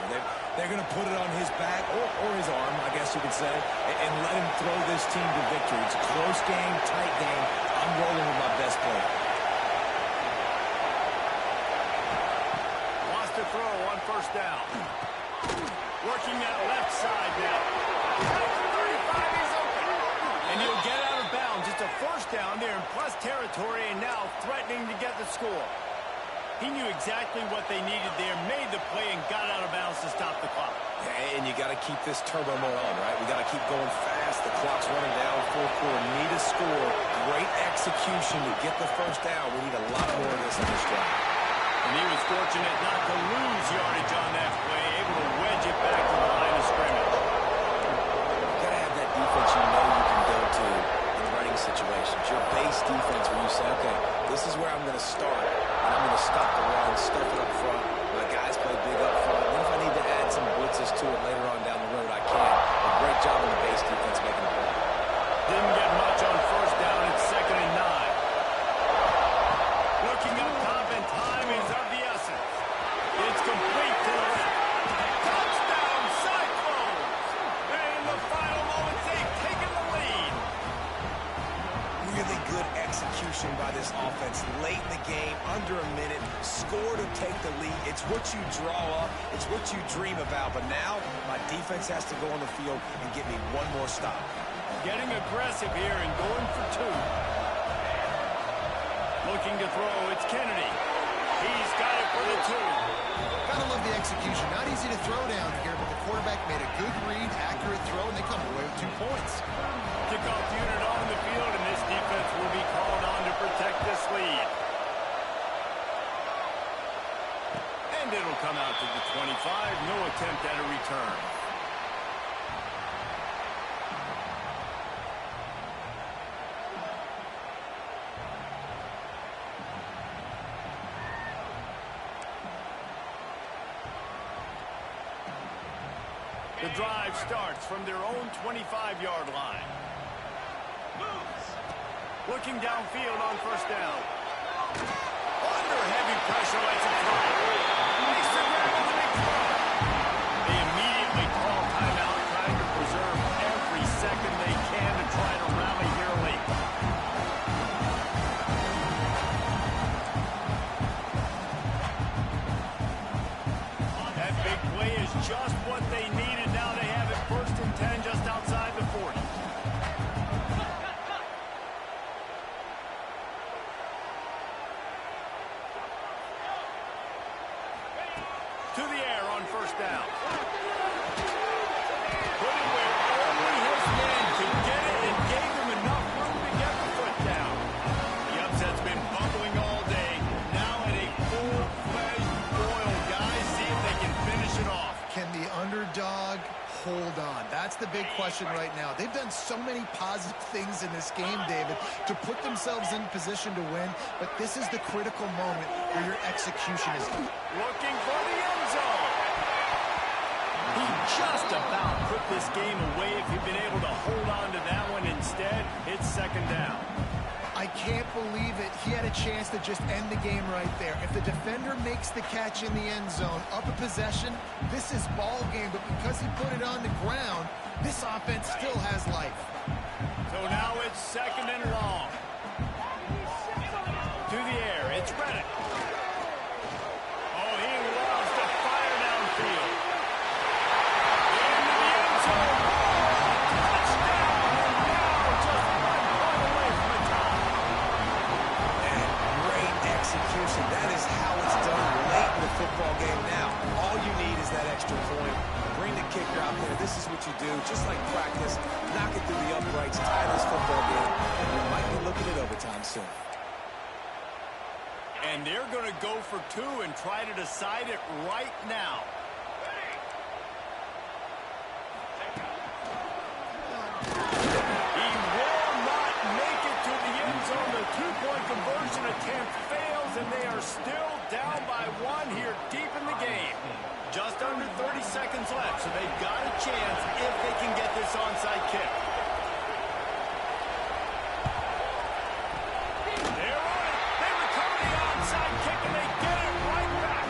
S2: They're going to put it on his back or his arm, I guess you could say, and let him throw this team to victory. It's a close game, tight game. I'm rolling with my best player.
S1: Wants to throw on first down. Working that left side now. At the 35, he's open. And he'll get out of bounds. It's a first down there in plus territory and now threatening to get the score. He knew exactly what they needed there, made the play, and got out of bounds to stop the clock.
S2: Yeah, and you got to keep this turbo mode on, right? We got to keep going fast. The clock's running down. Fourth quarter, need a score. Great execution to get the first down. We need a lot more of this in this drive.
S1: And he was fortunate not to lose yardage on that play, able to wedge it back to the line of scrimmage.
S2: You got to have that defense you know you can go to in running situations. Your base defense where you say, okay, this is where I'm going to start. And I'm going to stop the run, stuff it up front. My guys play big up front. And then if I need to add some blitzes to it later on down the road, I can. A great job on the base defense making the play.
S1: Didn't get much on first down. It's 2nd and 9. Looking up top, and time is of the essence. It's complete to the left. Touchdown, Cyclones! And in the final moments, they've taken the lead.
S2: Really good execution by this offense late in the game, under a minute, score to take the lead. It's what you draw up, it's what you dream about, but now my defense has to go on the field and get me one more stop.
S1: Getting aggressive here and going for 2. Looking to throw, it's Kennedy. He's got it for the 2.
S3: Gotta love the execution. Not easy to throw down here, but the quarterback made a good read, accurate throw, and they come away with 2 points.
S1: Kickoff unit on the field, and this defense will be called on to protect this lead. And it'll come out to the 25. No attempt at a return. The drive starts from their own 25-yard line. Looking downfield on first down. Under heavy pressure, lets it fly. Makes the grab with a big throw. They immediately call timeout, trying to preserve every second they can to try to rally here late. That big play is just what they needed. Now they have it 1st and 10 just outside the 40. To the air on first down. Put it where only his man could get it and gave him enough room to get the foot down. The upset's been bubbling all day. Now at a full-fledged boil. Guys, see if they can finish it off.
S3: Can the underdog hold on? That's the big question right now. They've done so many positive things in this game, David, to put themselves in position to win, but this is the critical moment where your execution is
S1: Looking for the end zone. He just about put this game away if he'd been able to hold on to that one. Instead, it's 2nd down.
S3: I can't believe it. He had a chance to just end the game right there. If the defender makes the catch in the end zone, up a possession, this is ball game. But because he put it on the ground, this offense still has life.
S1: So now it's 2nd and long. To the air, it's Reddick. Oh, he loves to fire downfield. Into the end zone. Touchdown, and now just 1 point away from the tie.
S2: And great execution. That is how it's done late in the football game now. All you need is that extra point. Bring the kicker out there. This is what you do. Just like practice, knock it through the uprights, tie this football game, and we might be looking at overtime soon.
S1: And they're going to go for 2 and try to decide it right now. He will not make it to the end zone. The 2-point conversion attempt fails, and they are still down by 1 here deep in the game. Just under 30 seconds left, so they've got a chance if they can get this onside kick. They're on it. They recover the onside kick, and they get it right back.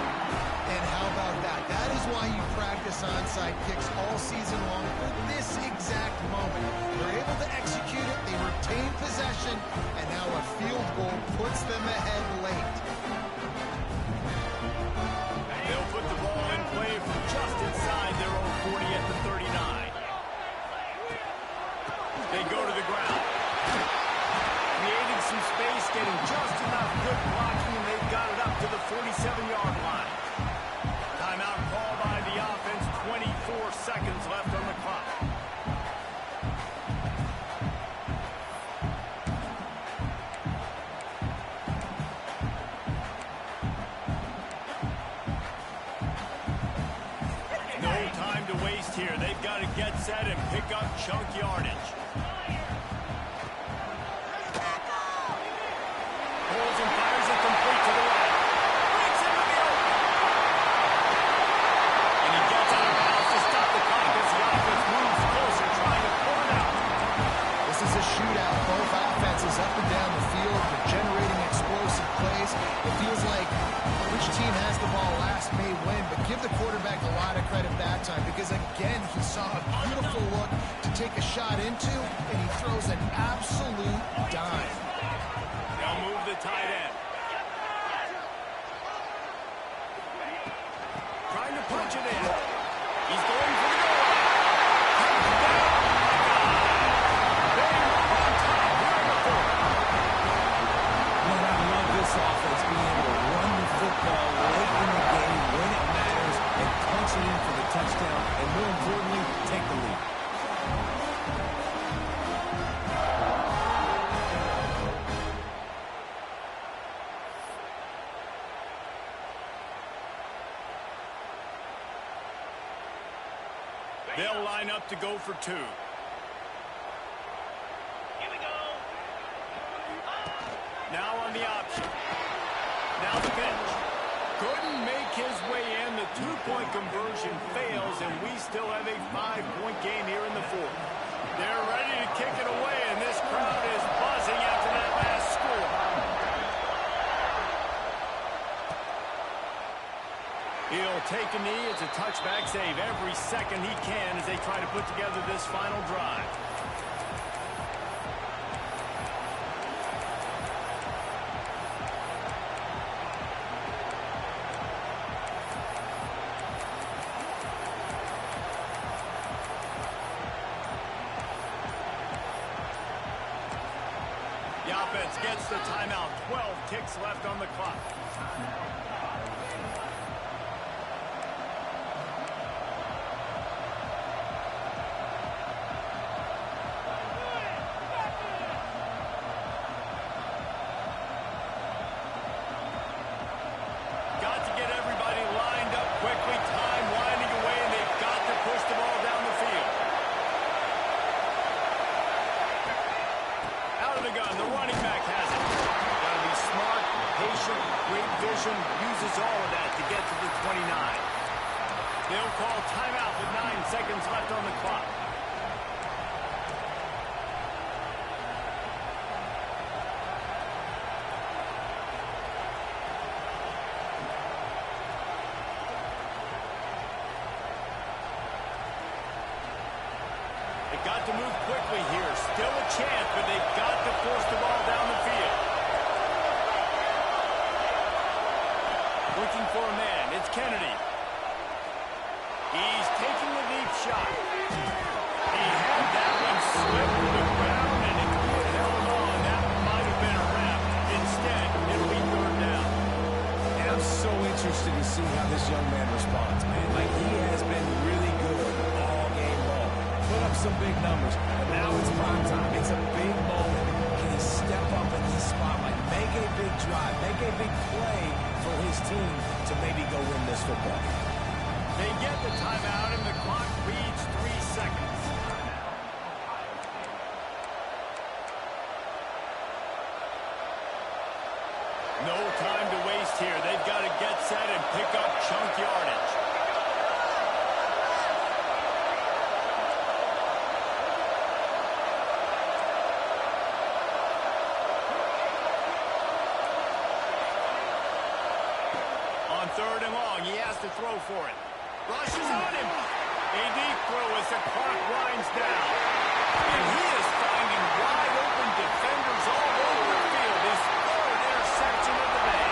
S3: And how about that? That is why you practice onside kicks all season long for this exact moment. They're able to execute it, they retain possession, and now a field goal puts them ahead late.
S1: They'll put the ball in play from just inside their own 40 at the 39. They go to the ground. Creating some space, getting just enough good blocking, and they've got it up to the 47-yard line. Timeout called by the offense, 24 seconds left on the clock. No time to waste here. They've got to get set and pick up chunk yardage. Pulls and fires it complete to the right. Breaks into the open. And he gets out of bounds to stop the clock as the offense moves closer, trying to pull it out.
S3: This is a shootout. Both offenses up and down the field. They're generating explosive plays. It feels like which team has the ball last may win, but give the quarterback a lot of credit that time because, again, he saw a beautiful look to take a shot into, and he throws an absolute dime.
S1: They'll move the tight end. Trying to punch it in. He's going for the goal.
S2: Man, I love this offense being able to run the football late in the game when it matters and punch it in for the touchdown, and more importantly, take the lead.
S1: They'll line up to go for 2. Now on the option. Now the pitch. Couldn't make his way in. The 2-point conversion fails, and we still have a 5-point game here in the 4th. They're ready to kick it away, and this crowd is buzzing after that last score. He'll take a knee. It's a touchback save every second he can as they try to put together this final drive. The offense gets the timeout. 12 ticks left on the clock. Got to get everybody lined up quickly. Time winding away, and they've got to push the ball down the field. Out of the gun, the running back has it. Got to be smart, patient, great vision, uses all of that to get to the 29. They'll call timeout with 9 seconds left on the clock. got to move quickly here. Still a chance, but they've got to force the ball down the field. Looking for a man. It's Kennedy. He's taking a deep shot. He had that one slip to the ground, and if he had held on, that might have been a wrap. Instead, it'll be third down.
S2: And I'm so interested to see how this young man responds, man. Like, he has been really good all game long. Put up some big numbers, but now it's prime time. It's a big moment. Can he step up in this spotlight, make a big drive, make a big play for his team to maybe go win this football game?
S1: They get the timeout, and the clock reads 3 seconds. No time to waste here. They've got to get set and pick up chunk yardage. On third and long, he has to throw for it. Rushes on him. A deep throw as the clock winds down. And he is finding wide open defenders all over the field. His third interception of the day.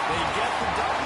S1: They get the double.